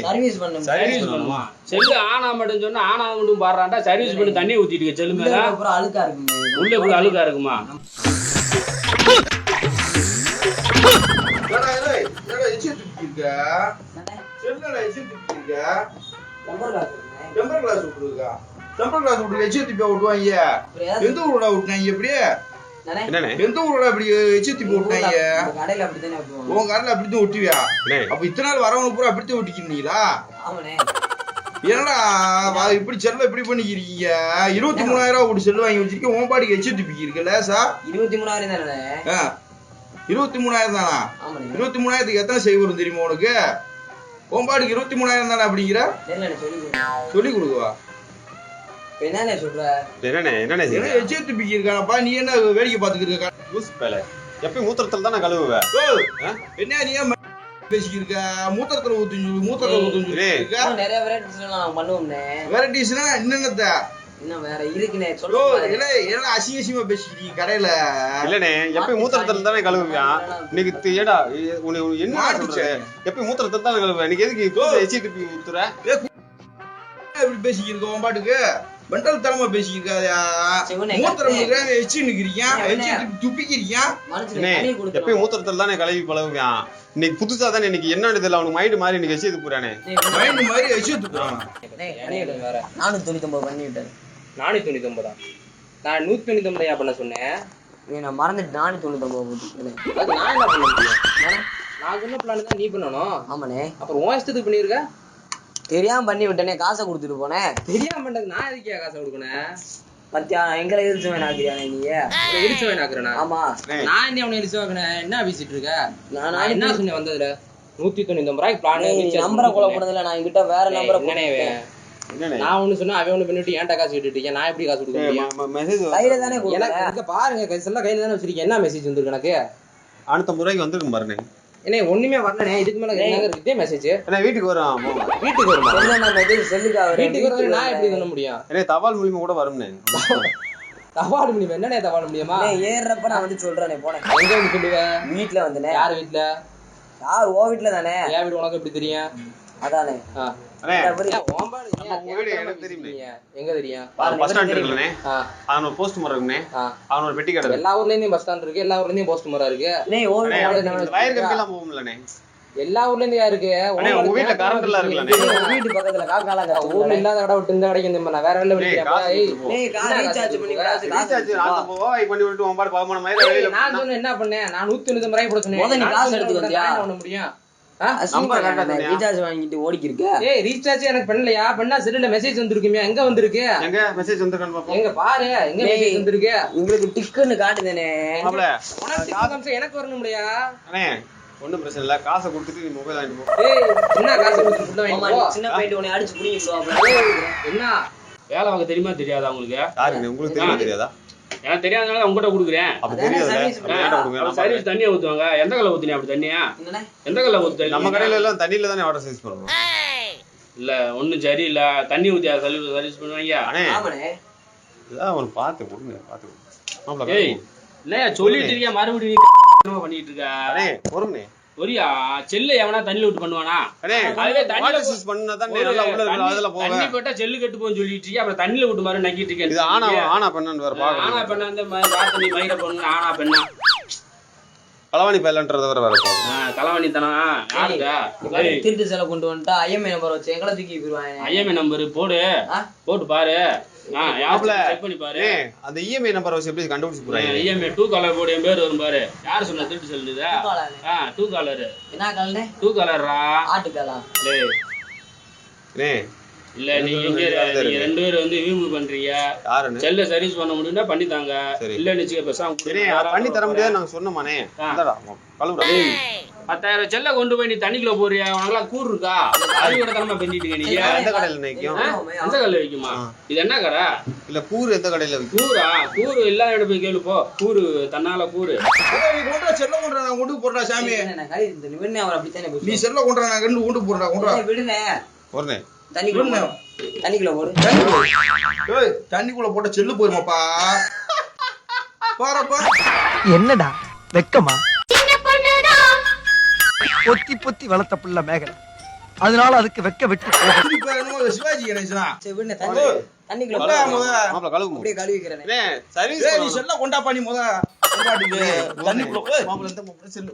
Service பண்ணுமா? Cell ஆனா மட்டும் சொன்னா ஆனா மட்டும் பாடுறான்டா. சர்வீஸ் பண்ணி தண்ணி ஊத்திட்டு செல்லு மேல அழுக்கா இருக்குமே. உள்ள கூட அழுக்கா இருக்குமா? எந்த ஊரோட இப்படி எச்சத்தி போட்டாங்க? உன் கடையில அப்படித்தான் ஒட்டுவியா? அப்ப இத்தனை நாள் வரவங்க பூரா அப்படித்தான் ஒட்டிக்கிறீங்களா? என்னடா இப்படி செல்ல இப்படி பண்ணிக்கிறீங்க? 23,000 ரூபாய் செல்லு வாங்கி வச்சிருக்கேன். உன் பாடிக்கு எச்சத்தி இருக்குல்ல சார்? 23,000 தானே? 23,000 தானா? 23,000க்கு எத்தனை செய்ய வரும் தெரியுமா உனக்கு? உன் பாடிக்கு 23,000 தானே அப்படிங்கிற? சொல்லி கொடுக்குவா. என்னண்ணே சொல்ற? நீ என்ன வேடிக்கை பாத்துக்கிட்டு எப்பயும் மூத்திரத்துல தான் கழுவுவேன். என்ன நீ பேசிக்கிருக்க? மூத்திரத்துல ஊத்து நிறைய வெரைட்டிஸ் எல்லாம் பண்ணுவோம்னே. வெரைட்டிஸ்னா என்னென்னத? இன்னும் வேற இருக்குனே சொல்ல. அசிங்கமா பேசிக்கிறீங்க கடையில. இல்லனே எப்பயும் மூத்திரத்துல தானே கழுவுவேன். இன்னைக்கு ஏடா என்ன எப்பயும் மூத்திரத்துல தான் கழுவுவேன். இன்னைக்கு எதுக்கு எச்சிட்டு ஊத்துற? எப்படி பேசிக்கிருக்க? உன் பாட்டுக்கு மெண்டல் தரமா பேசிக்கிருக்காதயா. மூத்திரம் எச்சி நிக்கிறீங்க, எச்சி துப்பிக்கிறீங்க. எப்பயும் மூத்திரத்துல தானே கழுவி பழகுவேன். இன்னைக்கு புதுசா தானே இன்னைக்கு என்னன்னு தெரியல. அவனுக்கு மைண்ட் மாதிரி இன்னைக்கு எச்சி துப்புறானே. மைண்ட் மாதிரி எச்சி துப்புறான். 499 பண்ணி விட்டாரு. 499 நான் 199 பண்ண சொன்னேன். நான் மறந்துட்டு 499 அது நான் என்ன பண்ண முடியும்? நான் சொன்ன பிளான் தான் நீ பண்ணணும். ஆமாண்ணே. அப்புறம் உன் இஷ்டத்துக்கு பண்ணிருக்க. தெரியாம பண்ணி விட்டனே. காசை கொடுத்துட்டு போனேன். தெரியாம பண்ணது நான் எதுக்கே காசை கொடுக்கணும்? பத்தியா எங்களை எரிச்சு வேணாக்கிறியா நீ? எரிச்சு வேணாக்குறேனா? ஆமா. நான் என்ன அவனை எரிச்சு வாங்கினேன்? என்ன பேசிட்டு இருக்க? நான் என்ன சொன்னேன் வந்ததுல? 199 ரூபாய்க்கு பிளான். நம்பரை கொலை பண்ணதுல நான் என்கிட்ட வேற நம்பரை நான் ஒண்ணு சொன்னா அவன் ஒண்ணு பண்ணிட்டு ஏன்டா காசு கேட்டுட்டு நான் எப்படி காசு கொடுக்க முடியும்? கையில தானே எனக்கு பாருங்க கையில தானே வச்சிருக்கேன். என்ன மெசேஜ் வந்திருக்கு எனக்கு? 650 ரூபாய்க்கு வந்திருக்கும் பாருங்க. என்ன ஒண்ணுமே வரலனே. இதுக்கு மேல இதே மெசேஜ் என்ன வீட்டுக்கு வரும்? வீட்டுக்கு வருமா? என்ன மெசேஜ் செல்லுக்கு வீட்டுக்கு வர நான் எப்படி பண்ண முடியும்? என்ன தபால் மூலமா கூட வரும்னே. தபால் மூலமா என்னனே தபால் மூலமா? ஏறறப்ப நான் வந்து சொல்றேனே போனே. எங்க வந்து சொல்லுவ? வீட்ல வந்தனே. யார் வீட்ல? யார் ஓ வீட்ல தானே. ஏன் வீடு உனக்கு எப்படி தெரியும்? அதானே. அண்ணே ஓம்பாடு உங்க வீடு எனக்கு தெரியுமே. எங்க தெரியும்? பஸ் ஸ்டாண்ட் இருக்குலனே. அவனோட போஸ்ட் மரம் இருக்குனே. அவனோட பெட்டி கடை. எல்லா ஊர்லயும் பஸ் ஸ்டாண்ட் இருக்கு. எல்லா ஊர்லயும் போஸ்ட் மரம் இருக்கு. டேய் ஓ வயர் கம்பிலாம் போகும்லனே. எல்லா ஊர்லயும் யாருக்கு? உங்க வீட்ல கரண்ட் எல்லாம் இருக்குலனே. வீட்டு பக்கத்துல காக்கால ஊர்ல இல்லாத கடை விட்டு இந்த கடைக்கு இந்த நான் வேற எல்லாம் விக்கிறேன். டேய் கார் ரீசார்ஜ் பண்ணி ரீசார்ஜ் நான் போய் பண்ணி விட்டு உன் பாடு பாவமான மாதிரி வெளியில நான் சொன்னேன் என்ன பண்ணேன்? நான் 199 ரூபாய் போட சொன்னேன். முதல்ல நீ காசு எடுத்து வந்தியா? என்ன பண்ண முடியும்? நம்பர் கரெக்ட்டா ரீசார்ஜ் வாங்கிட்டு ஓடிக்கிருக்க. ஏய் ரீசார்ஜ் எனக்கு பண்ணலையா? பண்ணா செல்லுல மெசேஜ் வந்திருக்குமே. எங்க வந்திருக்கு? எங்க மெசேஜ் வந்திருக்கான்னு பாப்போம். எங்க பாரு எங்க மெசேஜ் வந்திருக்கு? உங்களுக்கு டிக்குன்னு காட்டுதேனே. மாப்ள உனக்கு காசு எனக்கு வரணும்லையா? அண்ணே ஒண்ணும் பிரச்சனை இல்ல. காசை கொடுத்துட்டு நீ மொபைல் வாங்கிட்டு போ. ஏய் என்ன காசு கொடுத்து வாங்கிட்டு போ. சின்ன பையன் உன்னை அடிச்சு புடிங்கிடுவாப்ல. என்ன வேலை வாங்க தெரியுமா தெரியாதா உங்களுக்கு? யாருங்க உங்களுக்கு தெரியுமா தெரியாதா? எனக்கு தெரியாதனால உங்ககிட்ட கொடுக்குறேன். அப்ப தெரியாதுல. சர்வீஸ் தண்ணியை ஊத்துவாங்க. எந்த கல்ல ஊத்துனீ அப்படி தண்ணியா? எந்த கல்ல ஊத்து? நம்ம கடையில எல்லாம் தண்ணியில தானே வாட்டர் சர்வீஸ் பண்ணுவோம். இல்ல ஒண்ணும் சரியில்லை. தண்ணி ஊத்தியா சர்வீஸ் பண்ணுவாங்க? ஆமாண்ணே. இதான் ஒரு பார்த்து கொடுங்க பார்த்து. ஏய் இல்லையா சொல்லிட்டு இருக்கியா மறுபடியும் பண்ணிட்டு இருக்க? அண்ணே பொறுங்கண்ணே. ஒரியா செல்லு எவனா தண்ணில விட்டு பண்ணுவானா? வாட்டர் சர்வீஸ் பண்ணா தான் நல்லா உள்ள இருக்கு. அதெல்லாம் போக தண்ணி போட்டா செல்லு கெட்டு போன்னு சொல்லிட்டு இருக்கீங்க. அப்புறம் தண்ணில விட்டு மாதிரி நக்கிட்டு இருக்கேன். இது ஆனா பெண்ணான்னு வேற பாக்கணும். ஆனா பெண்ணா இந்த தண்ணி மயிர பொண்ணு ஆனா பெண்ணா களவாணி பையலன்றத வேற பாக்கணும். களவாணி தானா? யாருங்க திருட்டு செல கொண்டு வந்துட்டா ஐஎம்ஐ நம்பர் வச்சு எங்களை தூக்கி போயிருவாங்க. ஐஎம்ஐ நம்பர் போட்டு பாரு. செக் பண்ணி பாரு. அந்த இஎம்ஐ நம்பர் வச்சு எப்படி கண்டுபிடிச்சு போறாங்க? இஎம்ஐ 2 காலர் போடு என் பேர் வரும் பாரு. யார் சொன்ன திருட்டு செல்லுது? 2 காலர். என்ன காலனே? 2 காலரா? ஆட்டு காலா? டேய் இல்ல நீங்க நீங்க ரெண்டு பேரும் வந்து வீம்பு பண்றீங்க. செல்ல சர்வீஸ் பண்ண முடியும்னா பண்ணி தாங்க. இல்ல நிச்சய பேசாம பண்ணி தர முடியாது நாங்க சொன்னோமானே. இந்தடா கழுவுடா. 10,000 செல்ல கொண்டு போய் நீ தண்ணிக்குள்ள போறியா? உனக்கெல்லாம் கூர் இருக்கா? அறிவுட தரமா பெஞ்சிட்டீங்க நீங்க. எந்த கடையில நிக்கும்? எந்த கடையில விக்குமா? இது என்ன கடை? இல்ல கூர் எந்த கடையில விக்கும்? கூரா? கூரு எல்லா இடம் போய் கேளு போ. கூரு தன்னால கூரு. நீ கொண்டா செல்ல கொண்டா நான் கொண்டு போறடா சாமி. விடுனே அவர் அப்படித்தானே பேசுவார். நீ செல்ல கொண்டா நான் கொண்டு போறடா கொண்டா. விடுனே. போறனே. தண்ணிக்குள்ள போடு. ஏய் தண்ணிக்குள்ள போட்ட செல்லு போயிருமாப்பா. பாறப்பா. என்னடா வெக்கமா? பொத்தி பொத்தி வளர்த்த புள்ள மேகலை, அதனால அதுக்கு வெக்க வெட்டு இப்ப என்னமோ சிவாஜி கணேசனா சரி விடுண்ணே, தண்ணிக்குள்ள முத மாப்பிள கழுவு அப்படியே கழுவிக்கிறேன். சர்வீஸ் ஏய், நீ செல்ல கொண்டாப்பா நீ முத கொண்டாடிக்கு தண்ணிக்குள்ள ஏய், மாப்பிள இந்த மாப்பிள செல்லு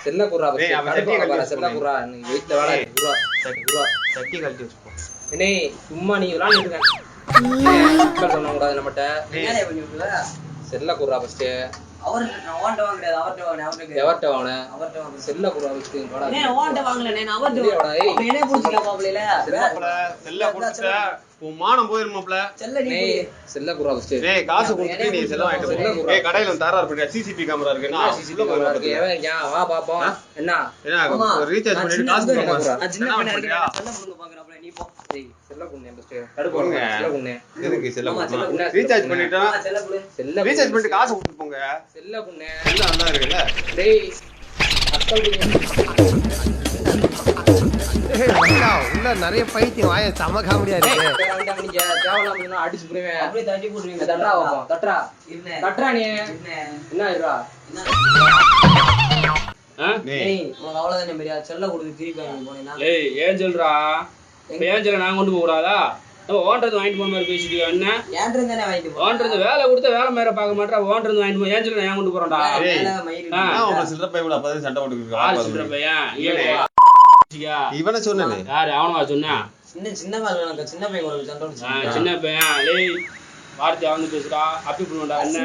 செல்ல குர்ரா டேய், அவன் சட்டியை கழட்டி செல்ல குர்ரா நீ வீட்ல வேலை குர்ரா குர்ரா சட்டி கழட்டி வச்சுப்போம். அண்ணே சும்மா நீ விளையாண்டுட்டு இருக்க சொல்ல கூடாது நம்மட்ட என்னடா பண்ணி விட்டுல? செல்ல குர்ரா ஃபர்ஸ்ட் அவர்ட்ட நான் ஓன்ட்ட வாங்குறேன், அவர்ட்ட வாங்குறேன், அவர்ட்ட எவர்ட்ட வாங்கின அவர்ட்ட வாங்குறேன். செல்ல குர்ரா ஃபர்ஸ்ட் வாடா அண்ணே, ஓன்ட்ட வாங்கலண்ணே, நான் அவர்ட்ட இல்லையாடா, ஏய். அப்ப என்னைய புடிச்சுக்க பாப்பலையில. மாப்பிள செல்ல கொடுத்துட்ட உன் மானம் போயிரும் மாப்பிள. செல்ல நீ டேய் செல்ல குர்ரா ஃபர்ஸ்ட் டேய் காசு கொடுத்துட்டு நீ செல்ல வாங்கிட்டு போ. ஏய் கடையில தரார் பாரு, சிசிடிவி கேமரா இருக்கு. நான் சிசிடிவி கேமரா இருக்கு எவன் யா வா பாப்போம் என்ன என்ன ரீசார்ஜ் பண்ணிட்டு காசு கொடுப்பா. நான் சின்ன என்ன பையனா பண்றியா? இருக்கேன், செல்ல புடுங்க பாக்குறாப்ல, நீ போ. டேய் செல்ல குண்ணே ஃபர்ஸ்ட் தடுப்போங்க செல்ல குண்ணே எதுக்கு செல்ல ஆமா, செல்ல கொடுக்கணும்? குண்ணே. ரீசார்ஜ் பண்ணிட்டா செல்ல புடு. செல்ல ரீசார்ஜ் பண்ணிட்டு காசு கொடுத்து போங்க. செல்ல குண்ணே எல்லாம் நல்லா இருக்குல்ல? டேய் அக்கல் குண்ணே உள்ள நிறைய பைத்தியம் வாய சம காமெடியா இருக்கு. அடிச்சு புடுவேன் அப்படியே தட்டி போட்டுருவீங்க. தட்ரா பாப்போம் தட்ரா இருண்ணே. தட்ரா நீ இருண்ணே. என்ன இருடா என்ன? டேய் ஏய், உனக்கு அவ்வளவுதானே பெரியா? செல்ல கொடுத்து திருப்பி வாங்கி போனேன்னா ஏய் ஏஞ்சல்ரா ஏஞ்சல நான் கொண்டு போக கூடாதா? ஓன்றது வாங்கிட்டு போன மாதிரி பேசிட்டு என்ன ஏன்றது தானே வாங்கிட்டு போ. ஓன்றது வேலை கொடுத்த வேலை மேல பார்க்க மாட்டா ஓன்றது வாங்கிட்டு போ ஏஞ்சல நான் கொண்டு போறேன்டா. ஏய். மேல மயிறு ஆ. நான் உங்க சில்லற பைய கூட அப்பதான் சண்டை யாரு சொல்ற போட்டுக்கிட்டு பையன் இல்லையே. இவனை சொன்னேனே. யாரு அவனவா சொன்னா? சின்ன மேல எனக்கு சின்ன பையன் கூட சண்டை போட்டுச்சு. சின்ன பையன் லேய் வார்த்தை வந்து பேசுறா அப்பி பண்ணுடா என்ன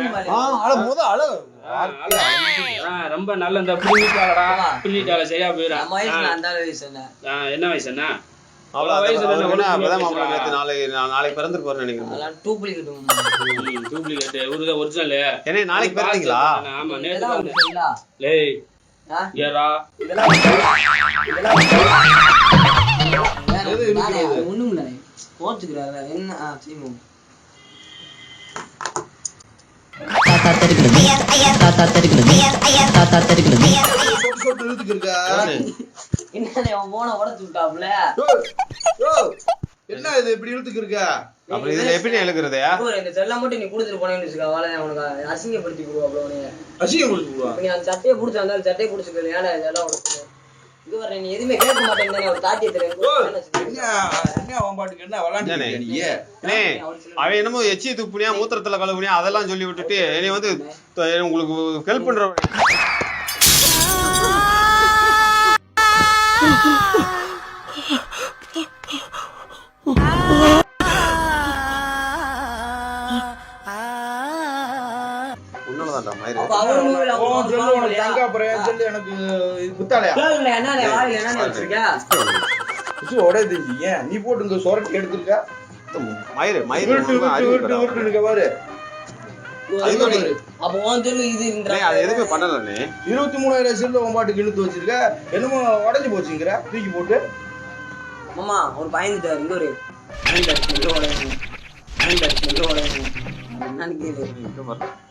ரொம்ப நல்ல இந்த பிள்ளைட்டாளடா பிள்ளைட்டால சரியா போயிடா. நம்ம வயசுல அந்த வயசு என்ன? என்ன வயசு என்ன? அவ்வளவு வயசுல என்ன அவருக்கு என்ன அப்பதான் பேசுறா? மாப்பிள்ளை நேத்து நாளைக்கு பிறந்திருக்கு போறேன்னு நினைக்கிறேன். அதெல்லாம் டூப்ளிகேட். Duplicate இவருதான் original. ஏன்னா நாளைக்கு பிறந்தீங்களா? ஆமா நேத்து இதெல்லாம் வந்தேன். ஒரிஜினலா? லேய் ஆ? ஏறா இதெல்லாம் ஒண்ணும் இல்ல போச்சுக்கிறாரு என்ன செய்வோம். சொட்டு இழுத்துக்கு இருக்கா? என்ன அவன் போன உடச்சு விட்டாப்ல. யோவ், என்ன இது இப்படி இழுத்துக்கு இருக்கா? அப்புறம் இதுல எப்படி எழுதுறது? இந்த செல்ல மட்டும் நீ கொடுத்துட்டு போனேன்னு வச்சுக்கோ, அவளை உனக்கு அசிங்கப்படுத்தி கொடுவாப்ல உனைய. அசிங்கம் கொடுத்து விடுவா. நீ அந்த சட்டையை பிடிச்ச அந்த சட்டையை பிடிச்சிக்க ஏன்னா இதெல்லாம் உடச்சு இது வர நீ எதுவுமே கேட்க மாட்டேன்னு ஒரு தாட்டியை என்ன அவன் பாட்டுக்கு என்ன விளாண்டு நீ? அவன் என்னமோ எச்சி துப்புனியா மூத்திரத்துல கழுவுனியா அதெல்லாம் சொல்லி விட்டுட்டு என்னை வந்து உங்களுக்கு ஹெல்ப் பண்ற உன்னதான்டா மயிறு. உன் செல்லு உனக்கு தங்க, அப்புறம் என் செல்லு எனக்கு இது குத்தாலையா? சுசு உடையுது. ஏன் நீ போட்டு இங்க சொரட்டி எடுத்துருக்க? மயிறு மயிறு உருட்டு ரொம்ப உருட்டு அறிவு உருட்டு பெறாத. உருட்டு இருக்க பாரு. இது டேய், அது எதுவுமே பண்ணல நீ. 23,000 செல்லு உன் பாட்டுக்கு இழுத்து வச்சிருக்க. என்னமோ உடைஞ்சு போச்சுங்கிற தூக்கி போட்டு. மாமா ஒரு பயந்துட்டாரு இங்க ஒரு என்னன்னு கேளு.